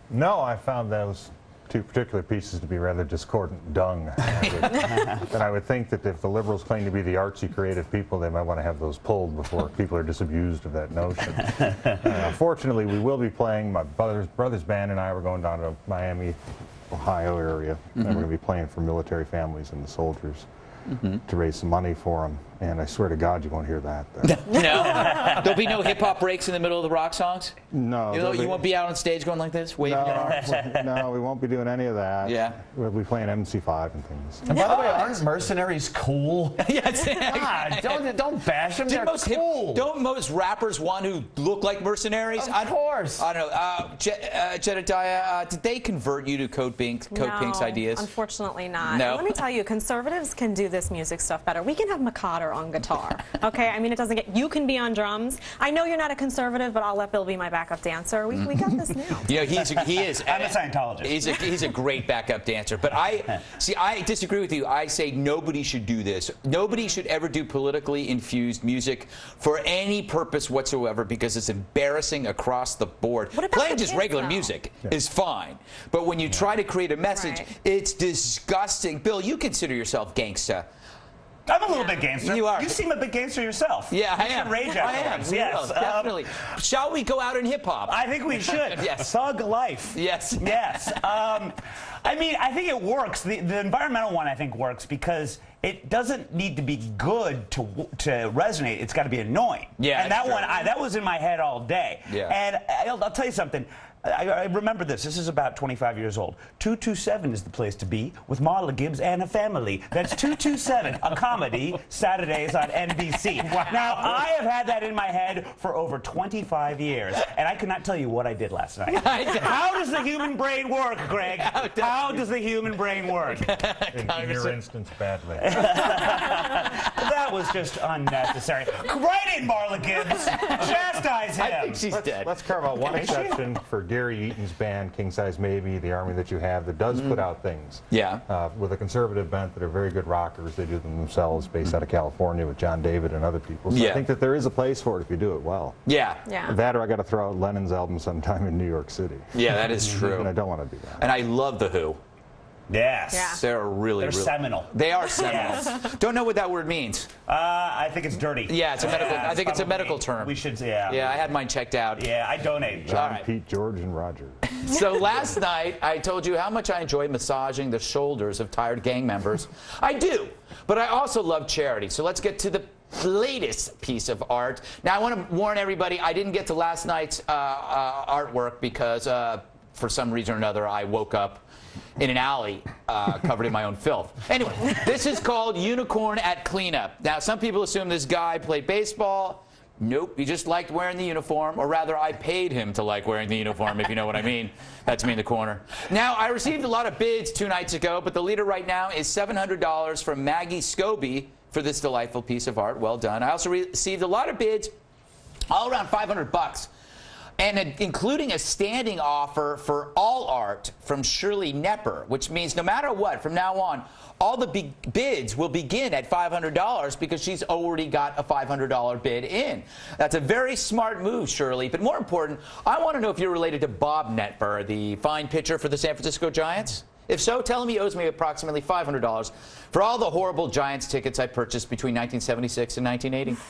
No, I found those two particular pieces to be rather discordant dung. And I would think that if the liberals claim to be the artsy creative people, they might want to have those pulled before people are disabused of that notion. Fortunately, we will be playing. My brother's band and I were going down to Miami, Ohio area, and we're going to be playing for military families and the soldiers to raise some money for them. And I swear to God, you won't hear that. No? There'll be no hip-hop breaks in the middle of the rock songs? No. You won't be out on stage going like this, waving your arms? No, we won't be doing any of that. Yeah. We'll be playing MC5 and things. And by the way, aren't mercenaries cool? Yes. God, don't bash them. They're cool. Don't most rappers want to look like mercenaries? Of course. I don't know. Jedediah, did they convert you to Code Pink's ideas? Unfortunately not. No? And let me tell you, conservatives can do this music stuff better. We can have McCotter on guitar. Okay? I mean, it doesn't get... You can be on drums. I know you're not a conservative, but I'll let Bill be my backup dancer. We got this now. You know, he is. I'm a Scientologist. He's a great backup dancer. But I disagree with you. I say nobody should do this. Nobody should ever do politically infused music for any purpose whatsoever because it's embarrassing across the board. Playing just regular music is fine. But when you try to create a message, it's disgusting. Bill, you consider yourself gangsta. I'm a little bit gangster. You are. You seem a bit gangster yourself. Yeah, I am. Rage I am. Yes, definitely. Shall we go out in hip hop? I think we should. Yes. Thug life. Yes. Yes. I mean, I think it works. The environmental one, I think, works because it doesn't need to be good to resonate. It's got to be annoying. Yeah. And that one, that was in my head all day. Yeah. And I'll tell you something. I remember this. This is about 25 years old. 227 is the place to be with Marla Gibbs and a family. That's 227, a comedy, Saturdays on NBC. Wow. Now, I have had that in my head for over 25 years, and I could not tell you what I did last night. How does the human brain work, Greg? How does the human brain work? In your instance, badly. That was just unnecessary. Write in, Marla Gibbs. Chastise him. I think she's dead. Let's carve out one exception for Gary Eaton's band, King Size Maybe, the Army That You Have, that does put out things. Yeah. With a conservative bent that are very good rockers. They do them themselves, based out of California with John David and other people. So I think that there is a place for it if you do it well. Yeah. That or I got to throw out Lennon's album sometime in New York City. Yeah, that is true. And I don't want to do that. And I love The Who. Yes. Yeah. They're really seminal. They are seminal. Yes. Don't know what that word means. I think it's dirty. Yeah, it's a medical. I think it's a medical term. We should, yeah. Yeah, I had mine checked out. Yeah, I donate. John, Pete, George, and Roger. So last night, I told you how much I enjoy massaging the shoulders of tired gang members. I do, but I also love charity. So let's get to the latest piece of art. Now, I want to warn everybody, I didn't get to last night's artwork because for some reason or another, I woke up in an alley covered in my own filth. Anyway, this is called Unicorn at Cleanup. Now, some people assume this guy played baseball. Nope, he just liked wearing the uniform, or rather, I paid him to like wearing the uniform, if you know what I mean. That's me in the corner. Now, I received a lot of bids 2 nights ago, but the leader right now is $700 from Maggie Scobie for this delightful piece of art. Well done. I also received a lot of bids, all around $500. And including a standing offer for all art from Shirley Nepper, which means no matter what, from now on, all the bids will begin at $500 because she's already got a $500 bid in. That's a very smart move, Shirley. But more important, I want to know if you're related to Bob Netber, the fine pitcher for the San Francisco Giants. If so, tell him he owes me approximately $500 for all the horrible Giants tickets I purchased between 1976 and 1980.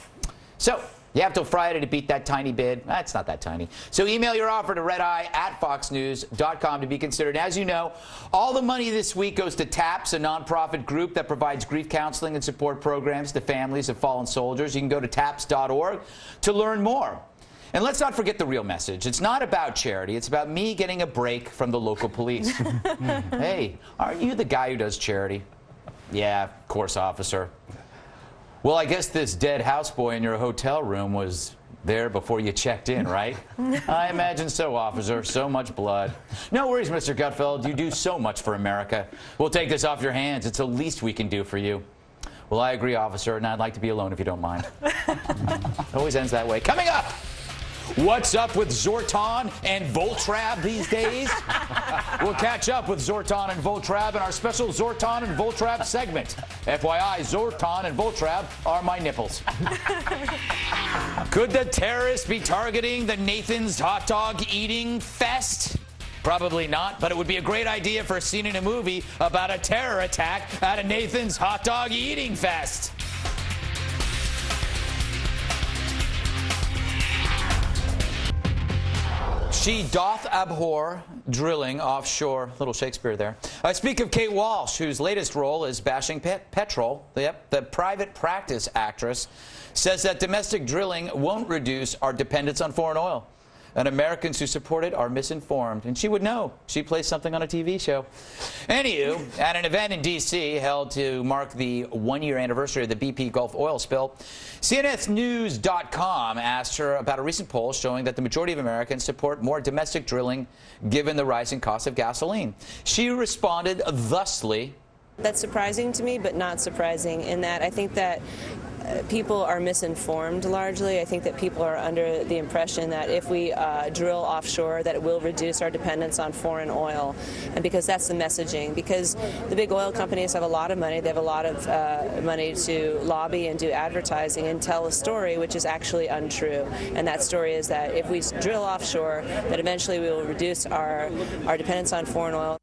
So, you have till Friday to beat that tiny bid. It's not that tiny. So email your offer to redeye@foxnews.com to be considered. As you know, all the money this week goes to TAPS, a nonprofit group that provides grief counseling and support programs to families of fallen soldiers. You can go to taps.org to learn more. And let's not forget the real message. It's not about charity. It's about me getting a break from the local police. Hey, aren't you the guy who does charity? Yeah, of course, officer. Well, I guess this dead houseboy in your hotel room was there before you checked in, right? I imagine so, officer. So much blood. No worries, Mr. Gutfeld. You do so much for America. We'll take this off your hands. It's the least we can do for you. Well, I agree, officer, and I'd like to be alone if you don't mind. Always ends that way. Coming up! What's up with Zortan and Voltrab these days? We'll catch up with Zortan and Voltrab in our special Zortan and Voltrab segment. FYI, Zortan and Voltrab are my nipples. Could the terrorists be targeting the Nathan's hot dog eating fest? Probably not, but it would be a great idea for a scene in a movie about a terror attack at a Nathan's hot dog eating fest. She doth abhor drilling offshore. Little Shakespeare there. I speak of Kate Walsh, whose latest role is bashing petrol. Yep, the private practice actress says that domestic drilling won't reduce our dependence on foreign oil. And Americans who support it are misinformed. And she would know. She plays something on a TV show. Anywho, at an event in D.C. held to mark the one-year anniversary of the BP Gulf oil spill, CNNnews.com asked her about a recent poll showing that the majority of Americans support more domestic drilling given the rising cost of gasoline. She responded thusly. That's surprising to me, but not surprising in that I think that people are misinformed largely. I think that people are under the impression that if we drill offshore, that it will reduce our dependence on foreign oil. And because that's the messaging. Because the big oil companies have a lot of money. They have a lot of money to lobby and do advertising and tell a story which is actually untrue. And that story is that if we drill offshore, that eventually we will reduce our dependence on foreign oil.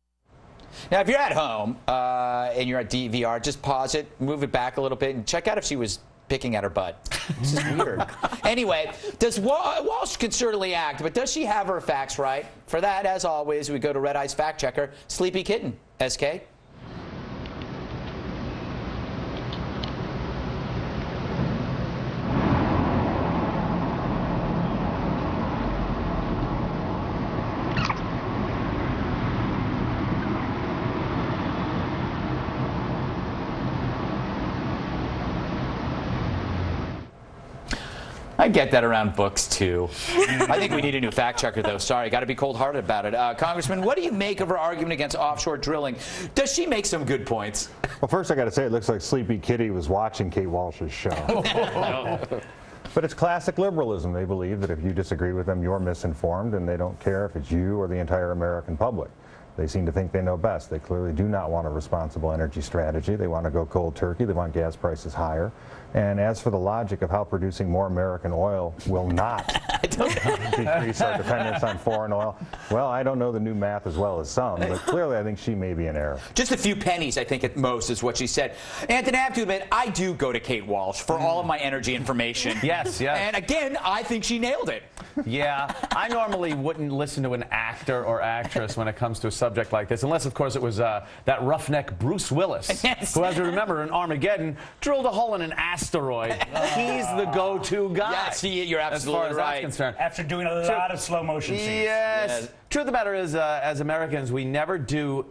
Now, if you're at home and you're at DVR, just pause it, move it back a little bit, and check out if she was picking at her butt. This is weird. Anyway, Walsh can certainly act, but does she have her facts right? For that, as always, we go to Red Eye's fact checker, Sleepy Kitten. SK? I get that around books, too. I think we need a new fact checker, though. Sorry, got to be cold-hearted about it. Congressman, what do you make of her argument against offshore drilling? Does she make some good points? Well, first I got to say it looks like Sleepy Kitty was watching Kate Walsh's show. But it's classic liberalism. They believe that if you disagree with them, you're misinformed, and they don't care if it's you or the entire American public. They seem to think they know best. They clearly do not want a responsible energy strategy. They want to go cold turkey. They want gas prices higher. And as for the logic of how producing more American oil will not decrease our dependence on foreign oil, well, I don't know the new math as well as some, but clearly I think she may be in error. Just a few pennies, I think, at most, is what she said. Anthony, I have to admit, I do go to Kate Walsh for all of my energy information. Yes, yes. And again, I think she nailed it. Yeah, I normally wouldn't listen to an actor or actress when it comes to a subject like this, unless, of course, it was that roughneck Bruce Willis, yes, who, as you remember, in Armageddon, drilled a hole in an asteroid. He's the go-to guy. Yeah, see, you're absolutely as far as right. that's concerned. After doing a lot of slow motion scenes. Yes. Truth of the matter is, as Americans, we never do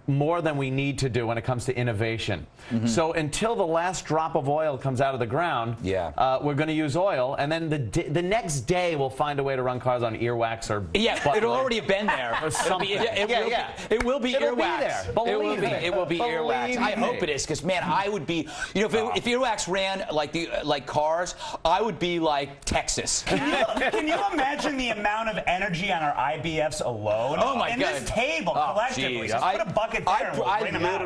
more than we need to do when it comes to innovation. So until the last drop of oil comes out of the ground, we're going to use oil, and then the next day we'll find a way to run cars on earwax or it'll already have been there. Or something. It will be earwax. It will be earwax. I hope it is, because man, I would be, you know, if earwax ran like cars, I would be like Texas. Can you imagine the amount of energy on our IBFs alone? Oh my God! And this table collectively, just put a bucket there and we'll bring them out.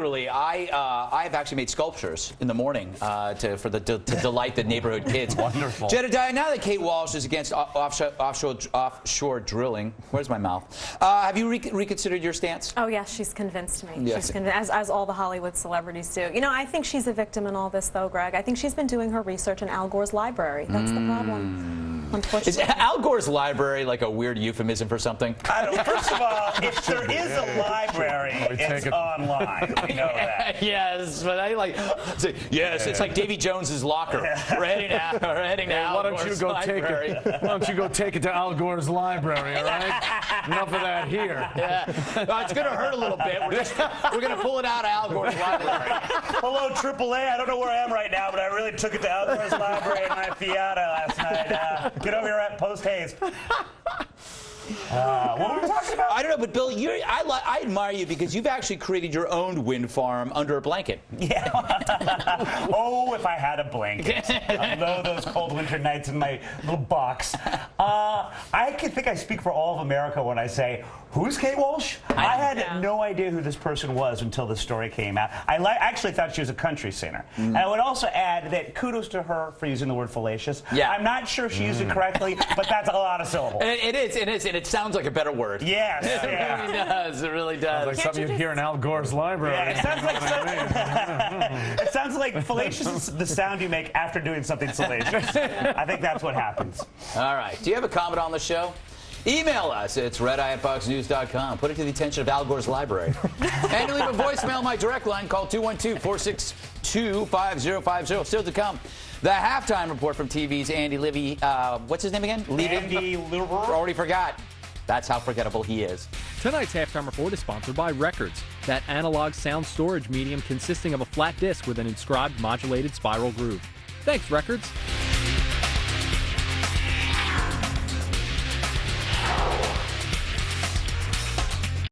I've actually made sculptures in the morning to delight the neighborhood kids. Wonderful. Jedediah, now that Kate Walsh is against offshore drilling, where's my mouth? Have you reconsidered your stance? Oh, yes, she's convinced me. Yes. She's as all the Hollywood celebrities do. You know, I think she's a victim in all this, though, Greg. I think she's been doing her research in Al Gore's library. That's the problem, unfortunately. Is Al Gore's library like a weird euphemism for something? I don't know. First of all, if there is a library, it's online. We know that. Yes, but I like. It's like Davy Jones's locker. We're heading out. We're heading out. Why don't you go library. Why don't you go take it to Al Gore's library? All right. Enough of that here. Yeah. It's going to hurt a little bit. We're going to pull it out of Al Gore's library. Hello, AAA. I don't know where I am right now, but I really took it to Al Gore's library in my Fiat last night. Get over here at post haste. What were we talking about? I don't know, but Bill, I admire you because you've actually created your own wind farm under a blanket. Yeah. Oh, if I had a blanket. Although those cold winter nights in my little box. I think I speak for all of America when I say, who's Kate Walsh? I had no idea who this person was until the story came out. I actually thought she was a country singer. And I would also add that kudos to her for using the word fallacious. Yeah. I'm not sure if she used it correctly, but that's a lot of syllables. It is, and it sounds like a better word. Yes, It really does. It really does. Like something you hear in Al Gore's library. Yeah, it sounds like it sounds like fallacious is the sound you make after doing something salacious. I think that's what happens. All right. Do you have a comment on the show? Email us. It's redeye@foxnews.com. Put it to the attention of Al Gore's library. And leave a voicemail. My direct line, call 212-462-5050. Still to come, the halftime report from TV's Andy Levy. What's his name again? Andy Levy. Already forgot. That's how forgettable he is. Tonight's halftime report is sponsored by Records, that analog sound storage medium consisting of a flat disc with an inscribed modulated spiral groove. Thanks, Records.